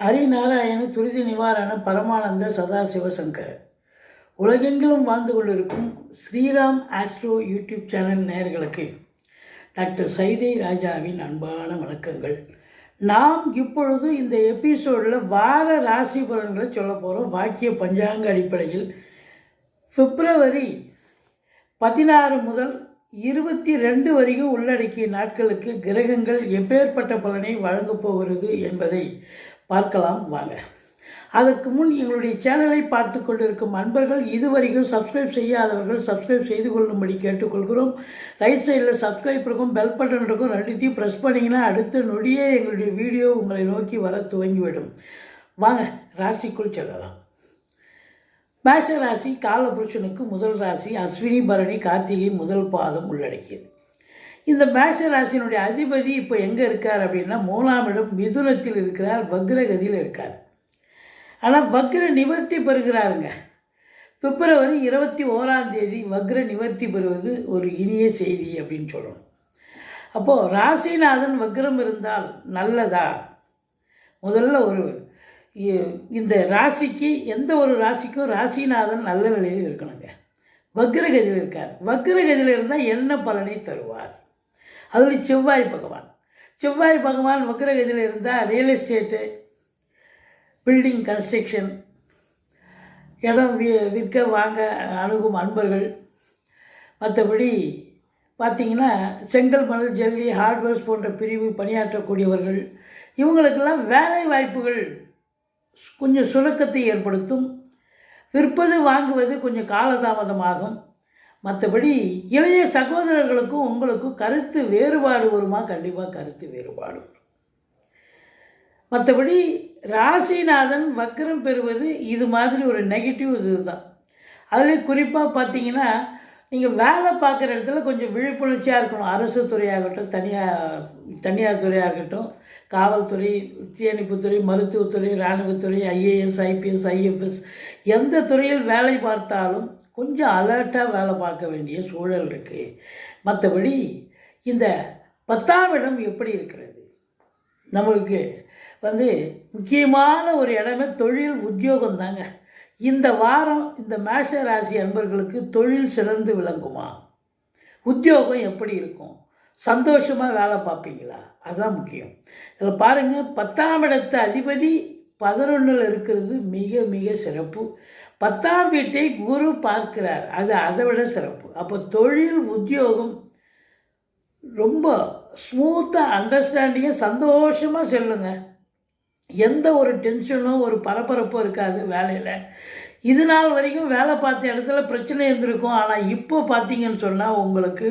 ஹரிநாராயண துரித நிவாரண பரமானந்த சதாசிவசங்கர். உலகெங்கிலும் வாழ்ந்து கொண்டிருக்கும் ஸ்ரீராம் ஆஸ்ட்ரோ யூடியூப் சேனல் நேயர்களுக்கு டாக்டர் சைதை ராஜாவின் அன்பான வணக்கங்கள். நாம் இப்பொழுது இந்த எபிசோடில் வார ராசி பலன்களை சொல்ல போகிறோம். வாக்கிய பஞ்சாங்க அடிப்படையில் பிப்ரவரி 16 முதல் 22 வரைக்கும் உள்ளடக்கிய நாட்களுக்கு கிரகங்கள் எப்பேற்பட்ட பலனை வழங்கப் போகிறது என்பதை பார்க்கலாம் வாங்க. அதற்கு முன் எங்களுடைய சேனலை பார்த்து கொண்டிருக்கும் அன்பர்கள் இதுவரைக்கும் சப்ஸ்கிரைப் செய்யாதவர்கள் சப்ஸ்கிரைப் செய்து கொள்ளும்படி கேட்டுக்கொள்கிறோம். ரைட் சைடில் சப்ஸ்கிரைப் இருக்கும், பெல் பட்டன் இருக்கும், ரெண்டுத்தையும் ப்ரெஸ் பண்ணிங்கன்னா அடுத்த நொடியே எங்களுடைய வீடியோ உங்களை நோக்கி வர துவங்கிவிடும். வாங்க ராசிக்குள் செல்லலாம். மேஷ ராசி காலபுருஷனுக்கு முதல் ராசி. அஸ்வினி பரணி கார்த்திகை முதல் பாதம் உள்ளடக்கியது. இந்த மேஷ ராசியினுடைய அதிபதி இப்போ எங்கே இருக்கார் அப்படின்னா 3ஆம் இடம் மிதுனத்தில் இருக்கிறார், வக்ரகதியில் இருக்கார். ஆனால் வக்ர நிவர்த்தி பெறுகிறாருங்க. பிப்ரவரி 21ஆம் தேதி வக்ர நிவர்த்தி பெறுவது ஒரு இனிய செய்தி அப்படின்னு சொல்லணும். அப்போது ராசிநாதன் வக்ரம் இருந்தால் நல்லதா? முதல்ல இந்த ராசிக்கு எந்த ஒரு ராசிக்கும் ராசிநாதன் நல்ல நிலையில் இருக்கணுங்க. வக்ரகதியில் இருக்கார். வக்ரகதியில் இருந்தால் என்ன பலனை தருவார்? அதில் செவ்வாய் பகவான் வக்ரகதியில் இருந்தால் ரியல் எஸ்டேட்டு, பில்டிங் கன்ஸ்ட்ரக்ஷன், இடம் விற்க வாங்க அணுகும் அன்பர்கள், மற்றபடி பார்த்திங்கன்னா செங்கல் மணல் ஜல்லி ஹார்ட்வேர்ஸ் போன்ற பிரிவு பணியாற்றக்கூடியவர்கள், இவங்களுக்கெல்லாம் வேலை வாய்ப்புகள் கொஞ்சம் சுணக்கத்தை ஏற்படுத்தும். விற்பது வாங்குவது கொஞ்சம் காலதாமதமாகும். மற்றபடி இளைய சகோதரர்களுக்கும் உங்களுக்கும் கருத்து வேறுபாடு வருமா? கண்டிப்பாக கருத்து வேறுபாடு வரும். மற்றபடி ராசிநாதன் வக்ரம் பெறுவது இது மாதிரி ஒரு நெகட்டிவ் இதுதான். அதில் குறிப்பாக பார்த்தீங்கன்னா நீங்கள் வேலை பார்க்குற இடத்துல கொஞ்சம் விழிப்புணர்ச்சியாக இருக்கணும். அரசு துறையாகட்டும், தனியார் துறையாக இருக்கட்டும், காவல்துறை, தீயணைப்புத்துறை, மருத்துவத்துறை, இராணுவத்துறை, ஐஏஎஸ், ஐபிஎஸ், ஐஎஃப்எஸ், எந்த துறையில் வேலை பார்த்தாலும் கொஞ்சம் அலர்ட்டாக வேலை பார்க்க வேண்டிய சூழல் இருக்குது. மற்றபடி இந்த 10ஆம் இடம் எப்படி இருக்கிறது? நம்மளுக்கு முக்கியமான ஒரு இடமே தொழில் உத்தியோகம் தாங்க. இந்த வாரம் இந்த மேஷ ராசி அன்பர்களுக்கு தொழில் சிறந்து விளங்குமா? உத்தியோகம் எப்படி இருக்கும்? சந்தோஷமாக வேலை பார்ப்பீங்களா? அதுதான் முக்கியம். இதில் பாருங்கள், 10ஆம் இடத்து அதிபதி 11ல் இருக்கிறது மிக மிக சிறப்பு. 10ஆம் வீட்டை குரு பார்க்கிறார், அது அதை விட சிறப்பு. அப்போ தொழில் உத்தியோகம் ரொம்ப ஸ்மூத்தாக அண்டர்ஸ்டாண்டிங்காக சந்தோஷமாக செல்லுங்க. எந்த ஒரு டென்ஷனோ ஒரு பரபரப்போ இருக்காது வேலையில். இது நாள் வரைக்கும் வேலை பார்த்த இடத்துல பிரச்சனை இருந்திருக்கும். ஆனால் இப்போ பார்த்தீங்கன்னு சொன்னால் உங்களுக்கு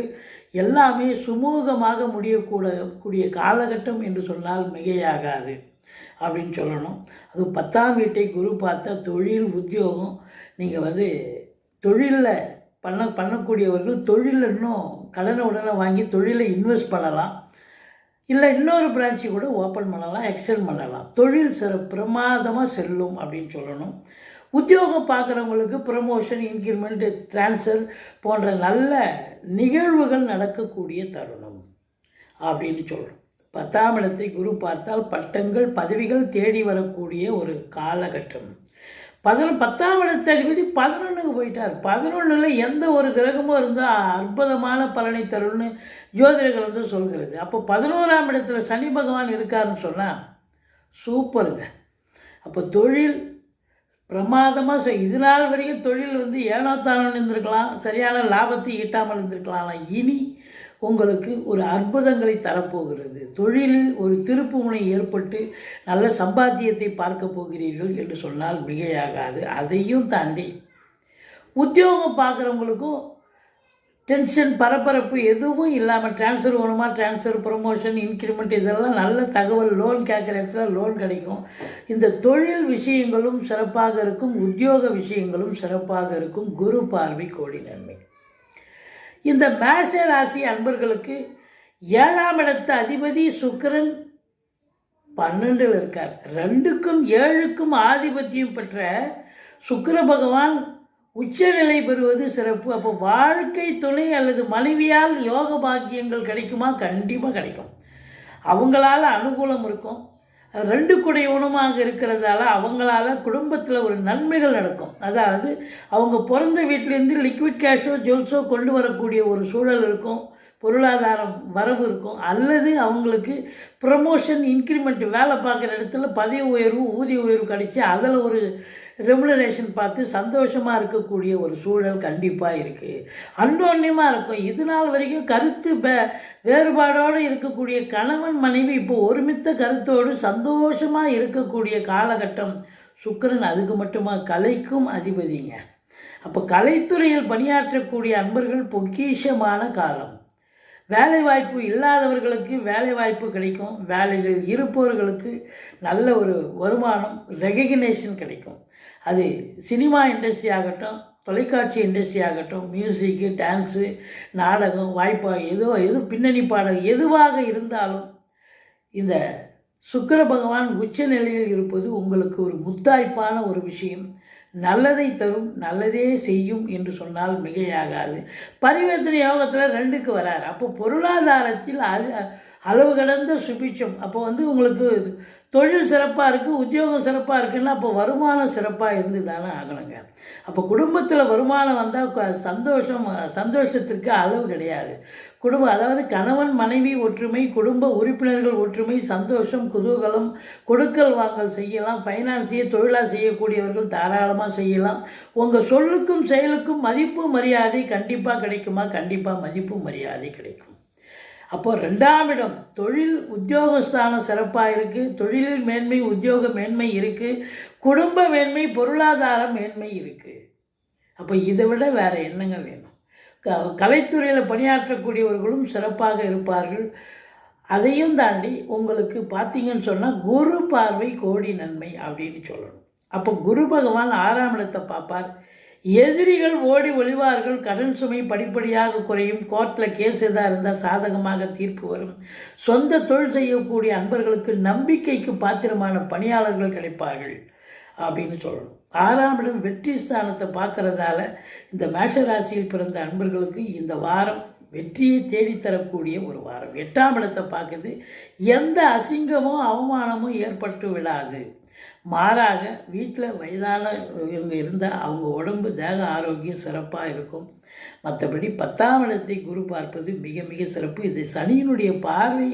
எல்லாமே சுமூகமாக முடியக்கூடக்கூடிய காலகட்டம் என்று சொன்னால் மிகையாகாது அப்படின்னு சொல்லணும். அது 10ஆம் வீட்டை குரு பார்த்தா தொழில் உத்தியோகம், நீங்கள் தொழிலில் பண்ணக்கூடியவர்கள் தொழிலில் இன்னும் கடனை உடனே வாங்கி தொழிலை இன்வெஸ்ட் பண்ணலாம். இல்லை இன்னொரு பிரான்ச்சு கூட ஓப்பன் பண்ணலாம், எக்ஸ்டெண்ட் பண்ணலாம். தொழில் பிரமாதமாக செல்லும் அப்படின்னு சொல்லணும். உத்தியோகம் பார்க்குறவங்களுக்கு ப்ரமோஷன், இன்க்ரிமெண்ட், ட்ரான்ஸ்ஃபர் போன்ற நல்ல நிகழ்வுகள் நடக்கக்கூடிய தருணம் அப்படின்னு சொல்லணும். 10ஆம் இடத்தை குரு பார்த்தால் பட்டங்கள், பதவிகள் தேடி வரக்கூடிய ஒரு காலகட்டம். 10ஆம் இடத்தை அதிபதி 11க்கு போயிட்டார். 11ல் எந்த ஒரு கிரகமும் இருந்தால் அற்புதமான பலனை தரும்னு ஜோதிடர்கள் சொல்கிறது. அப்போ 11ஆம் இடத்துல சனி பகவான் இருக்காருன்னு சொன்னால் சூப்பருங்க. அப்போ தொழில் பிரமாதமாக இது நாள் வரைக்கும் தொழில் ஏனோ தானோ இருந்திருக்கலாம், சரியான லாபத்தை ஈட்டாமல் இருந்திருக்கலாம். ஆனால் இனி உங்களுக்கு ஒரு அற்புதங்களை தரப்போகிறது. தொழிலில் ஒரு திருப்புமுனை ஏற்பட்டு நல்ல சம்பாத்தியத்தை பார்க்க போகிறீர்கள் என்று சொன்னால் மிகையாகாது. அதையும் தாண்டி உத்தியோகம் பார்க்குறவங்களுக்கும் டென்ஷன், பரபரப்பு எதுவும் இல்லாமல் ட்ரான்ஸ்ஃபர் வேணுமா, ட்ரான்ஸ்ஃபர், ப்ரொமோஷன், இன்க்ரிமெண்ட், இதெல்லாம் நல்ல தகவல். லோன் கேட்குற இடத்துல லோன் கிடைக்கும். இந்த தொழில் விஷயங்களும் சிறப்பாக இருக்கும், உத்தியோக விஷயங்களும் சிறப்பாக இருக்கும். குரு பார்வை கோடி நன்மை. இந்த மேஷ ராசி அன்பர்களுக்கு 7ஆம் இடத்து அதிபதி சுக்கிரன் 12ல் இருக்கார். 2க்கும் 7க்கும் ஆதிபத்தியம் பெற்ற சுக்கிர பகவான் உச்சநிலை பெறுவது சிறப்பு. அப்போ வாழ்க்கை துணை அல்லது மனைவியால் யோக பாக்கியங்கள் கிடைக்குமா? கண்டிப்பாக கிடைக்கும். அவங்களால அனுகூலம் இருக்கும். 2 குடையவனுமாக இருக்கிறதால அவங்களால குடும்பத்தில் ஒரு நன்மைகள் நடக்கும். அதாவது அவங்க பிறந்த வீட்டிலேருந்து லிக்விட் கேஷோ ஜுவல்ஸோ கொண்டு வரக்கூடிய ஒரு சூழல் இருக்கும், பொருளாதாரம் வரவு இருக்கும். அல்லது அவங்களுக்கு ப்ரமோஷன், இன்க்ரிமெண்ட், வேலை பார்க்குற இடத்துல பதவி உயர்வு, ஊதிய உயர்வு கிடைச்சி அதில் ஒரு ரெமுனரேஷன் பார்த்து சந்தோஷமாக இருக்கக்கூடிய ஒரு சூழல் கண்டிப்பாக இருக்குது. அன்னோன்யமாக இருக்கும். இது நாள் வரைக்கும் கருத்து வேறுபாடோடு இருக்கக்கூடிய கணவன் மனைவி இப்போ ஒருமித்த கருத்தோடு சந்தோஷமாக இருக்கக்கூடிய காலகட்டம். சுக்கிரன் அதுக்கு மட்டுமா, கலைக்கும் அதிபதிங்க. அப்போ கலைத்துறையில் பணியாற்றக்கூடிய அன்பர்கள் பொக்கிஷமான காலம். வேலைவாய்ப்பு இல்லாதவர்களுக்கு வேலைவாய்ப்பு கிடைக்கும். வேலைகள் இருப்பவர்களுக்கு நல்ல ஒரு வருமானம், ரெகக்னேஷன் கிடைக்கும். அது சினிமா இண்டஸ்ட்ரி ஆகட்டும், தொலைக்காட்சி இண்டஸ்ட்ரி ஆகட்டும், மியூசிக்கு, டான்ஸு, நாடகம், வாய்ப்பாக எது பின்னணி பாடல் எதுவாக இருந்தாலும் இந்த சுக்கிர பகவான் உச்ச நிலையில் இருப்பது உங்களுக்கு ஒரு முத்தாய்ப்பான ஒரு விஷயம். நல்லதை தரும், நல்லதே செய்யும் என்று சொன்னால் மிகையாகாது. பரிவர்த்தனை யோகத்தில் 2க்கு வரார். அப்போ பொருளாதாரத்தில் அளவு கடந்த சுபிட்சம். அப்போ உங்களுக்கு தொழில் சிறப்பாக இருக்குது, உத்தியோகம் சிறப்பாக இருக்குன்னா அப்போ வருமானம் சிறப்பாக இருந்து தானே ஆகணுங்க. அப்போ குடும்பத்தில் வருமானம் வந்தால் சந்தோஷத்திற்கு அளவு கிடையாது. அதாவது கணவன் மனைவி ஒற்றுமை, குடும்ப உறுப்பினர்கள் ஒற்றுமை, சந்தோஷம், குதூகலம், கொடுக்கல் வாங்கல் செய்யலாம். ஃபைனான்ஸையே தொழிலாக செய்யக்கூடியவர்கள் தாராளமாக செய்யலாம். உங்கள் சொல்லுக்கும் செயலுக்கும் மதிப்பு மரியாதை கண்டிப்பாக கிடைக்குமா? கண்டிப்பாக மதிப்பு மரியாதை கிடைக்கும். அப்போ 2ஆம் இடம் தொழில் உத்தியோகஸ்தானம் சிறப்பாக இருக்குது. தொழிலில் மேன்மை, உத்தியோக மேன்மை இருக்குது. குடும்ப மேன்மை, பொருளாதார மேன்மை இருக்குது. அப்போ இதை விட வேறு என்னங்க வேணும்? கலைத்துறையில் பணியாற்றக்கூடியவர்களும் சிறப்பாக இருப்பார்கள். அதையும் தாண்டி உங்களுக்கு பார்த்தீங்கன்னு சொன்னால் குரு பார்வை கோடி நன்மை அப்படின்னு சொல்லணும். அப்போ குரு பகவான் 6ஆம் இடத்தை பார்ப்பார். எதிரிகள் ஓடி ஒளிவார்கள். கடன் சுமை படிப்படியாக குறையும். கோர்ட்டில் கேஸ் எதாக இருந்தால் சாதகமாக தீர்ப்பு வரும். சொந்த தொழில் செய்யக்கூடிய அன்பர்களுக்கு நம்பிக்கைக்கு பாத்திரமான பணியாளர்கள் கிடைப்பார்கள் அப்படின்னு சொல்லணும். 6ஆம் இடம் வெற்றி ஸ்தானத்தை பார்க்கறதால இந்த மேஷராசியில் பிறந்த அன்பர்களுக்கு இந்த வாரம் வெற்றியை தேடித்தரக்கூடிய ஒரு வாரம். 8ஆம் இடத்தை பார்க்குது. எந்த அசிங்கமோ அவமானமோ ஏற்பட்டு விடாது. மாறாக வீட்டில் வயதான இவங்க இருந்தால் அவங்க உடம்பு, தேக ஆரோக்கியம் சிறப்பாக இருக்கும். மற்றபடி 10ஆம் இடத்தை குரு பார்ப்பது மிக மிக சிறப்பு. இது சனியினுடைய பார்வை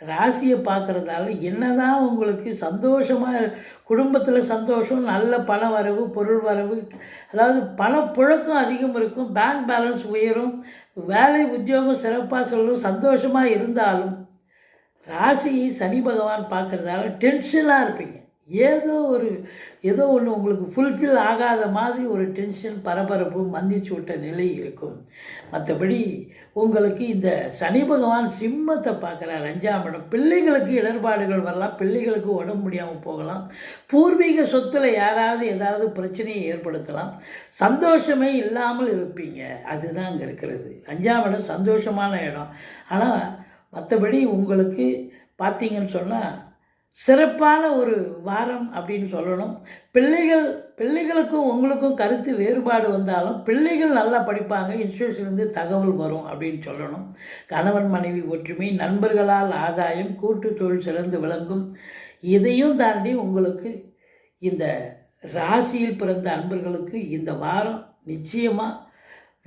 ராசியை பார்க்குறதால என்னதான் உங்களுக்கு சந்தோஷமாக, குடும்பத்தில் சந்தோஷம், நல்ல பண வரவு, பொருள் வரவு, அதாவது பணப்புழக்கம் அதிகம் இருக்கும், பேங்க் பேலன்ஸ் உயரும், வேலை உத்தியோகம் சிறப்பாக சொல்லும், சந்தோஷமாக இருந்தாலும் ராசியை சனி பகவான் பார்க்குறதால டென்ஷனாக இருப்பீங்க. ஏதோ ஒன்று உங்களுக்கு ஃபுல்ஃபில் ஆகாத மாதிரி ஒரு டென்ஷன், பரபரப்பு, மந்திச்சு விட்ட நிலை இருக்கும். மற்றபடி உங்களுக்கு இந்த சனி பகவான் சிம்மத்தை பார்க்குறார். 5ஆம் இடம். பிள்ளைகளுக்கு இடர்பாடுகள் வரலாம், பிள்ளைகளுக்கு உடம்பு முடியாமல் போகலாம், பூர்வீக சொத்தில் யாராவது ஏதாவது பிரச்சனையை ஏற்படுத்தலாம், சந்தோஷமே இல்லாமல் இருப்பீங்க. அதுதான் அங்கே இருக்கிறது. 5ஆம் இடம் சந்தோஷமான இடம். ஆனால் மற்றபடி உங்களுக்கு பார்த்தீங்கன்னு சொன்னால் சிறப்பான ஒரு வாரம் அப்படின்னு சொல்லணும். பிள்ளைகளுக்கும் உங்களுக்கும் கருத்து வேறுபாடு வந்தாலும் பிள்ளைகள் நல்லா படிப்பாங்க, இன்ஸ்டியூஷன்லேருந்து தகவல் வரும் அப்படின்னு சொல்லணும். கணவன் மனைவி ஒற்றுமை, நண்பர்களால் ஆதாயம், கூட்டு தொழில் சிறந்து விளங்கும். இதையும் தாண்டி உங்களுக்கு இந்த ராசியில் பிறந்த அன்பர்களுக்கு இந்த வாரம் நிச்சயமாக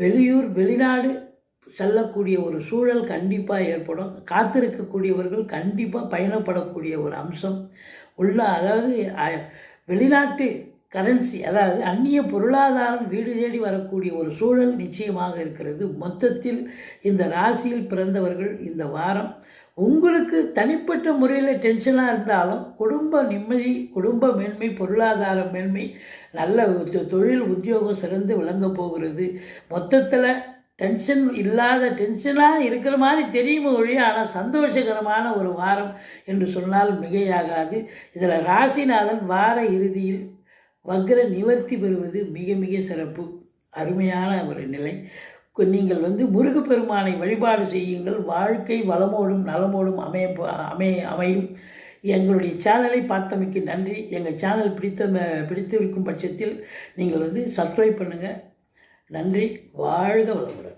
வெளியூர், வெளிநாடு செல்லக்கூடிய ஒரு சூழல் கண்டிப்பாக ஏற்படும். காத்திருக்கக்கூடியவர்கள் கண்டிப்பாக பயணப்படக்கூடிய ஒரு அம்சம் உள்ள, அதாவது வெளிநாட்டு கரன்சி, அதாவது அந்நிய பொருளாதாரம் வீடு தேடி வரக்கூடிய ஒரு சூழல் நிச்சயமாக இருக்கிறது. மொத்தத்தில் இந்த ராசியில் பிறந்தவர்கள் இந்த வாரம் உங்களுக்கு தனிப்பட்ட முறையில் டென்ஷனாக இருந்தாலும் குடும்ப நிம்மதி, குடும்ப மேன்மை, பொருளாதார மேன்மை, நல்ல தொழில் உத்தியோகம் சிறந்து விளங்க போகிறது. மொத்தத்தில் டென்ஷன் இல்லாத, டென்ஷனாக இருக்கிற மாதிரி தெரியும் ஒழிய ஆனால் சந்தோஷகரமான ஒரு வாரம் என்று சொன்னால் மிகையாகாது. இதில் ராசிநாதன் வார இறுதியில் வக்ர நிவர்த்தி பெறுவது மிக மிக சிறப்பு. அருமையான ஒரு நிலை. நீங்கள் முருகப்பெருமானை வழிபாடு செய்யுங்கள். வாழ்க்கை வளமோடும் நலமோடும் அமையும். எங்களுடைய சேனலை பார்த்தமைக்கு நன்றி. எங்கள் சேனல் பிடித்திருக்கும் பட்சத்தில் நீங்கள் சப்ஸ்கிரைப் பண்ணுங்கள். நன்றி. வாழ்க வளமுடன்.